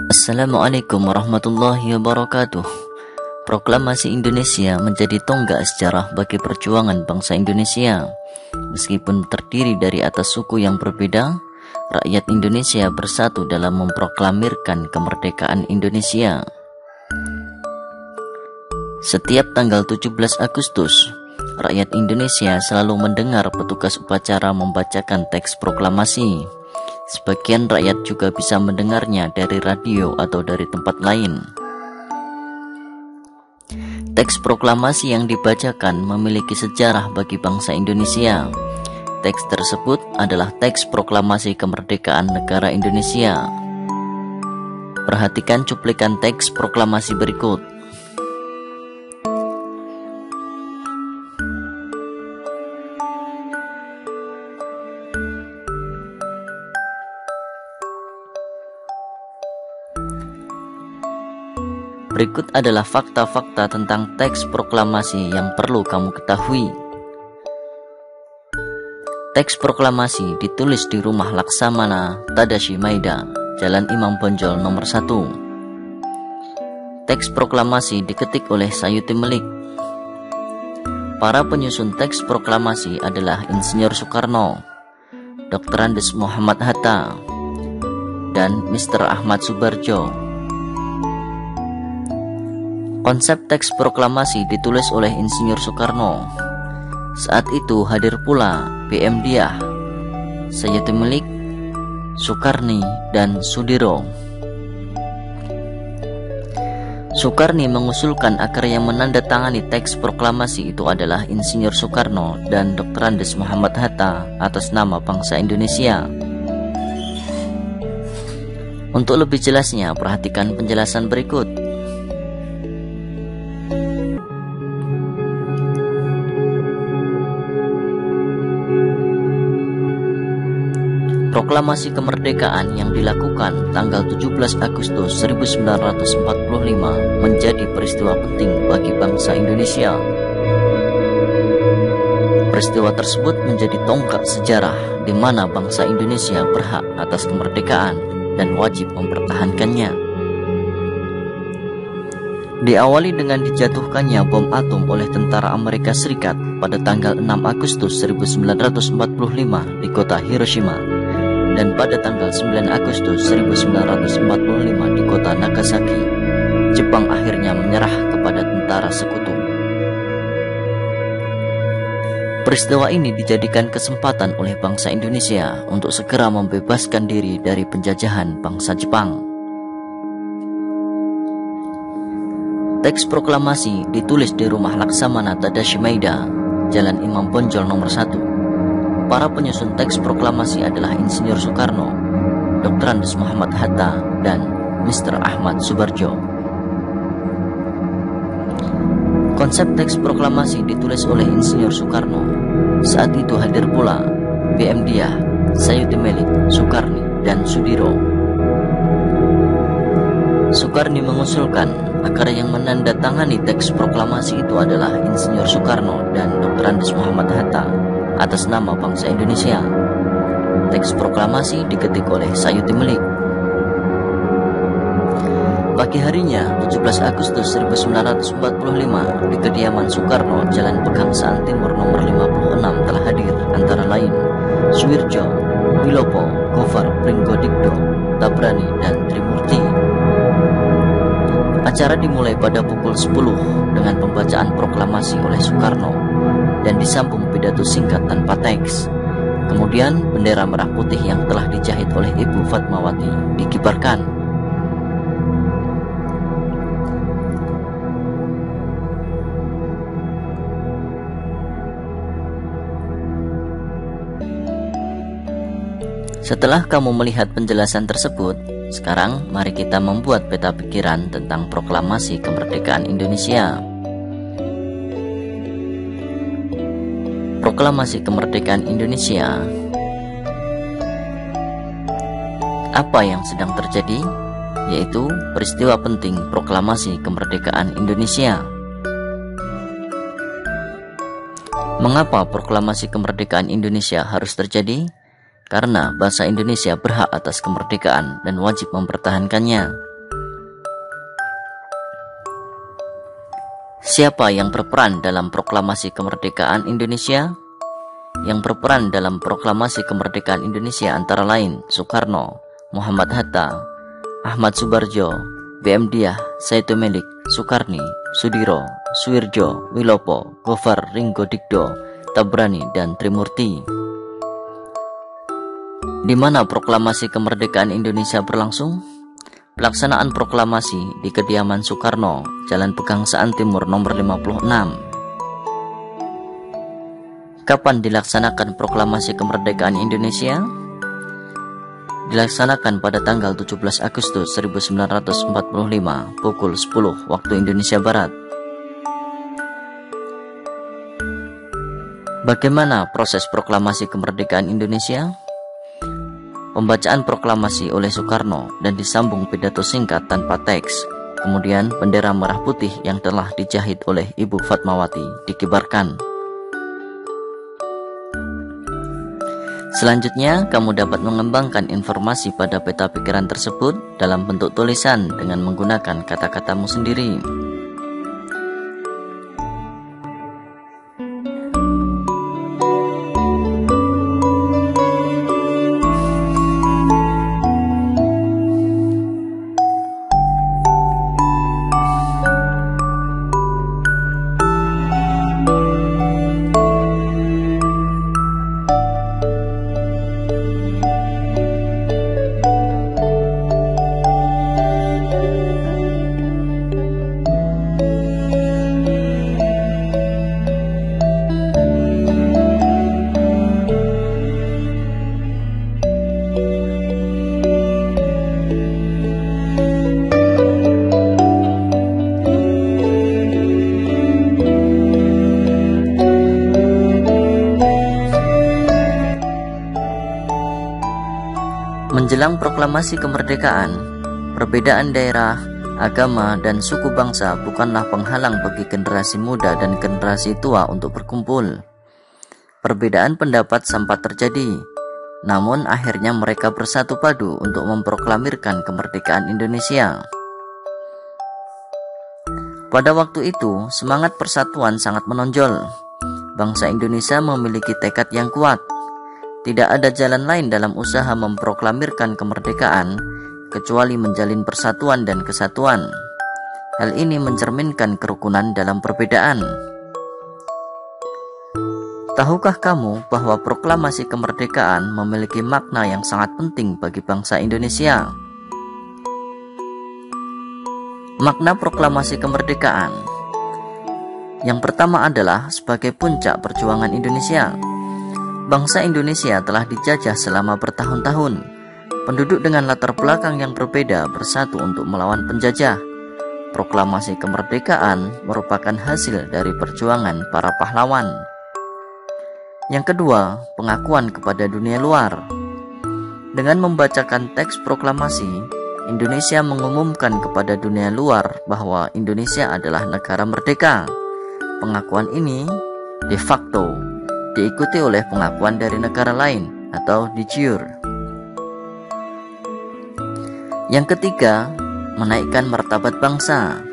Assalamualaikum warahmatullahi wabarakatuh. Proklamasi Indonesia menjadi tonggak sejarah bagi perjuangan bangsa Indonesia. Meskipun terdiri dari atas suku yang berbeda, rakyat Indonesia bersatu dalam memproklamirkan kemerdekaan Indonesia. Setiap tanggal 17 Agustus, rakyat Indonesia selalu mendengar petugas upacara membacakan teks proklamasi. Sebagian rakyat juga bisa mendengarnya dari radio atau dari tempat lain. Teks proklamasi yang dibacakan memiliki sejarah bagi bangsa Indonesia. Teks tersebut adalah teks proklamasi kemerdekaan negara Indonesia. Perhatikan cuplikan teks proklamasi berikut. Berikut adalah fakta-fakta tentang teks proklamasi yang perlu kamu ketahui. Teks proklamasi ditulis di Rumah Laksamana Tadashi Maeda, Jalan Imam Bonjol nomor 1. Teks proklamasi diketik oleh Sayuti Melik. Para penyusun teks proklamasi adalah Insinyur Soekarno, Dr. Andes Muhammad Hatta, dan Mr. Ahmad Subarjo. Konsep teks proklamasi ditulis oleh Insinyur Soekarno. Saat itu hadir pula BM Diah, Sayuti Melik, Soekarni, dan Sudiro. Soekarni mengusulkan agar yang menandatangani teks proklamasi itu adalah Insinyur Soekarno dan Dr. Andes Muhammad Hatta atas nama bangsa Indonesia. Untuk lebih jelasnya, perhatikan penjelasan berikut. Proklamasi kemerdekaan yang dilakukan tanggal 17 Agustus 1945 menjadi peristiwa penting bagi bangsa Indonesia. Peristiwa tersebut menjadi tonggak sejarah di mana bangsa Indonesia berhak atas kemerdekaan dan wajib mempertahankannya. Diawali dengan dijatuhkannya bom atom oleh tentara Amerika Serikat pada tanggal 6 Agustus 1945 di kota Hiroshima, dan pada tanggal 9 Agustus 1945 di kota Nagasaki, Jepang akhirnya menyerah kepada tentara sekutu. Peristiwa ini dijadikan kesempatan oleh bangsa Indonesia untuk segera membebaskan diri dari penjajahan bangsa Jepang. Teks proklamasi ditulis di Rumah Laksamana Tadashi Maeda, Jalan Imam Bonjol nomor 1. Para penyusun teks proklamasi adalah Insinyur Soekarno, Dr. Andes Muhammad Hatta, dan Mr. Ahmad Subarjo. Konsep teks proklamasi ditulis oleh Insinyur Soekarno. Saat itu hadir pula BM Diah, Sayuti Melik, Soekarni, dan Sudiro. Soekarni mengusulkan agar yang menandatangani teks proklamasi itu adalah Insinyur Soekarno dan Dr. Andes Muhammad Hatta atas nama bangsa Indonesia. Teks proklamasi diketik oleh Sayuti Melik. Pagi harinya, 17 Agustus 1945, di kediaman Soekarno, Jalan Pegangsaan Timur nomor 56 telah hadir antara lain Suwirjo, Wilopo, Gofar, Pringgodikdo, Tabrani, dan Trimurti. Acara dimulai pada pukul 10 dengan pembacaan proklamasi oleh Soekarno dan disambung pidato singkat tanpa teks. Kemudian bendera merah putih yang telah dijahit oleh Ibu Fatmawati dikibarkan. Setelah kamu melihat penjelasan tersebut, sekarang mari kita membuat peta pikiran tentang proklamasi kemerdekaan Indonesia. Proklamasi kemerdekaan Indonesia. Apa yang sedang terjadi? Yaitu peristiwa penting proklamasi kemerdekaan Indonesia. Mengapa proklamasi kemerdekaan Indonesia harus terjadi? Karena bangsa Indonesia berhak atas kemerdekaan dan wajib mempertahankannya. Siapa yang berperan dalam proklamasi kemerdekaan Indonesia? Yang berperan dalam proklamasi kemerdekaan Indonesia antara lain Soekarno, Muhammad Hatta, Ahmad Subarjo, B.M. Dyah, Saito Melik, Sukarni, Sudiro, Suwirjo, Wilopo, Gofar, Ringgo Digdo, Tabrani, dan Trimurti. Di mana proklamasi kemerdekaan Indonesia berlangsung? Pelaksanaan proklamasi di kediaman Soekarno, Jalan Pegangsaan Timur nomor 56. Kapan dilaksanakan proklamasi kemerdekaan Indonesia? Dilaksanakan pada tanggal 17 Agustus 1945 pukul 10 waktu Indonesia Barat. Bagaimana proses proklamasi kemerdekaan Indonesia? Pembacaan proklamasi oleh Soekarno dan disambung pidato singkat tanpa teks. Kemudian bendera merah putih yang telah dijahit oleh Ibu Fatmawati dikibarkan. Selanjutnya, kamu dapat mengembangkan informasi pada peta pikiran tersebut dalam bentuk tulisan dengan menggunakan kata-katamu sendiri. Menjelang proklamasi kemerdekaan, perbedaan daerah, agama, dan suku bangsa bukanlah penghalang bagi generasi muda dan generasi tua untuk berkumpul. Perbedaan pendapat sempat terjadi, namun akhirnya mereka bersatu padu untuk memproklamirkan kemerdekaan Indonesia. Pada waktu itu, semangat persatuan sangat menonjol. Bangsa Indonesia memiliki tekad yang kuat. Tidak ada jalan lain dalam usaha memproklamirkan kemerdekaan kecuali menjalin persatuan dan kesatuan. Hal ini mencerminkan kerukunan dalam perbedaan. Tahukah kamu bahwa proklamasi kemerdekaan memiliki makna yang sangat penting bagi bangsa Indonesia? Makna proklamasi kemerdekaan yang pertama adalah sebagai puncak perjuangan Indonesia. Bangsa Indonesia telah dijajah selama bertahun-tahun. Penduduk dengan latar belakang yang berbeda bersatu untuk melawan penjajah. Proklamasi kemerdekaan merupakan hasil dari perjuangan para pahlawan. Yang kedua, pengakuan kepada dunia luar. Dengan membacakan teks proklamasi, Indonesia mengumumkan kepada dunia luar bahwa Indonesia adalah negara merdeka. Pengakuan ini de facto diikuti oleh pengakuan dari negara lain atau de jure. Yang ketiga, menaikkan martabat bangsa.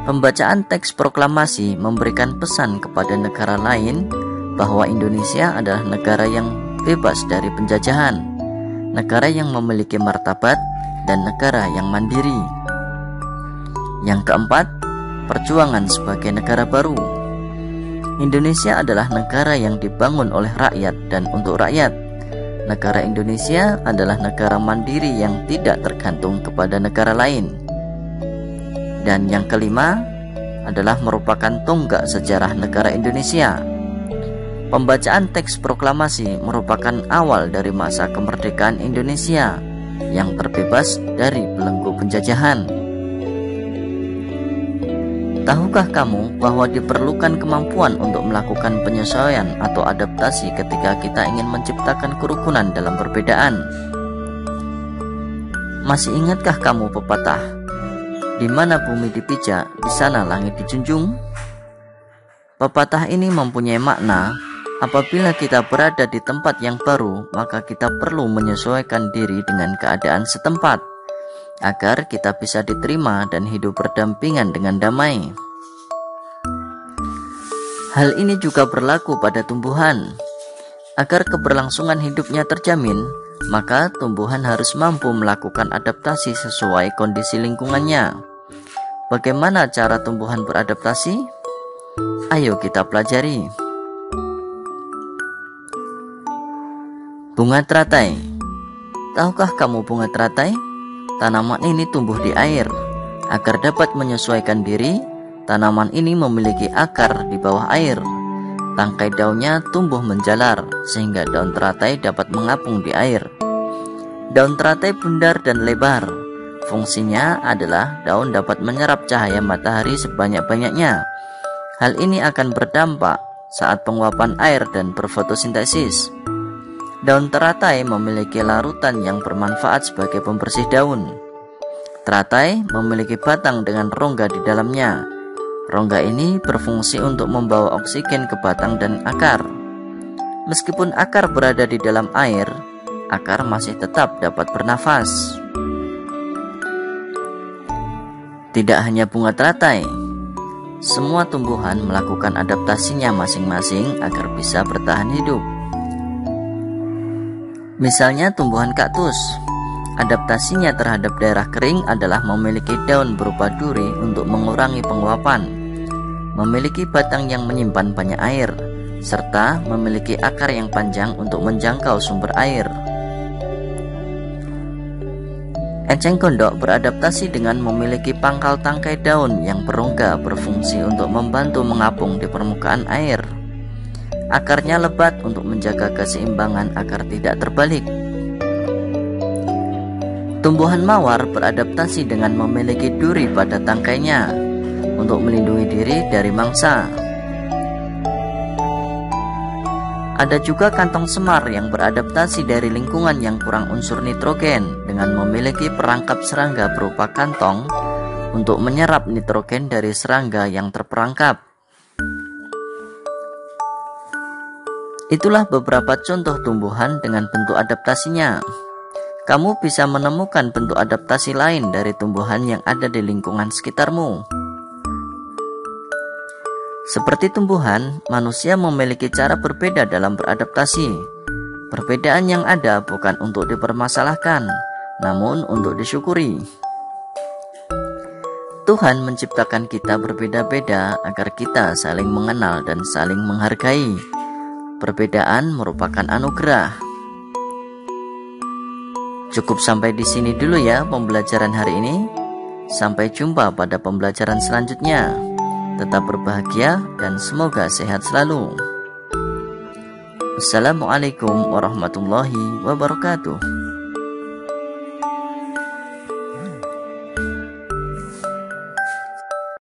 Pembacaan teks proklamasi memberikan pesan kepada negara lain bahwa Indonesia adalah negara yang bebas dari penjajahan, negara yang memiliki martabat, dan negara yang mandiri. Yang keempat, perjuangan sebagai negara baru. Indonesia adalah negara yang dibangun oleh rakyat dan untuk rakyat. Negara Indonesia adalah negara mandiri yang tidak tergantung kepada negara lain. Dan yang kelima adalah merupakan tonggak sejarah negara Indonesia. Pembacaan teks proklamasi merupakan awal dari masa kemerdekaan Indonesia yang terbebas dari belenggu penjajahan. Tahukah kamu bahwa diperlukan kemampuan untuk melakukan penyesuaian atau adaptasi ketika kita ingin menciptakan kerukunan dalam perbedaan? Masih ingatkah kamu pepatah, di mana bumi dipijak, di sana langit dijunjung? Pepatah ini mempunyai makna, apabila kita berada di tempat yang baru, maka kita perlu menyesuaikan diri dengan keadaan setempat, agar kita bisa diterima dan hidup berdampingan dengan damai. Hal ini juga berlaku pada tumbuhan. Agar keberlangsungan hidupnya terjamin, maka tumbuhan harus mampu melakukan adaptasi sesuai kondisi lingkungannya. Bagaimana cara tumbuhan beradaptasi? Ayo kita pelajari. Bunga teratai. Tahukah kamu bunga teratai? Tanaman ini tumbuh di air. Agar dapat menyesuaikan diri, tanaman ini memiliki akar di bawah air. Tangkai daunnya tumbuh menjalar sehingga daun teratai dapat mengapung di air. Daun teratai bundar dan lebar. Fungsinya adalah daun dapat menyerap cahaya matahari sebanyak-banyaknya. Hal ini akan berdampak saat penguapan air dan berfotosintesis. Daun teratai memiliki larutan yang bermanfaat sebagai pembersih daun. Teratai memiliki batang dengan rongga di dalamnya. Rongga ini berfungsi untuk membawa oksigen ke batang dan akar. Meskipun akar berada di dalam air, akar masih tetap dapat bernafas. Tidak hanya bunga teratai, semua tumbuhan melakukan adaptasinya masing-masing agar bisa bertahan hidup. Misalnya tumbuhan kaktus, adaptasinya terhadap daerah kering adalah memiliki daun berupa duri untuk mengurangi penguapan, memiliki batang yang menyimpan banyak air, serta memiliki akar yang panjang untuk menjangkau sumber air. Enceng gondok beradaptasi dengan memiliki pangkal tangkai daun yang berongga berfungsi untuk membantu mengapung di permukaan air. Akarnya lebat untuk menjaga keseimbangan agar tidak terbalik. Tumbuhan mawar beradaptasi dengan memiliki duri pada tangkainya untuk melindungi diri dari mangsa. Ada juga kantong semar yang beradaptasi dari lingkungan yang kurang unsur nitrogen dengan memiliki perangkap serangga berupa kantong untuk menyerap nitrogen dari serangga yang terperangkap. Itulah beberapa contoh tumbuhan dengan bentuk adaptasinya. Kamu bisa menemukan bentuk adaptasi lain dari tumbuhan yang ada di lingkungan sekitarmu. Seperti tumbuhan, manusia memiliki cara berbeda dalam beradaptasi. Perbedaan yang ada bukan untuk dipermasalahkan, namun untuk disyukuri. Tuhan menciptakan kita berbeda-beda agar kita saling mengenal dan saling menghargai. Perbedaan merupakan anugerah. Cukup sampai di sini dulu ya pembelajaran hari ini. Sampai jumpa pada pembelajaran selanjutnya. Tetap berbahagia dan semoga sehat selalu. Assalamualaikum warahmatullahi wabarakatuh.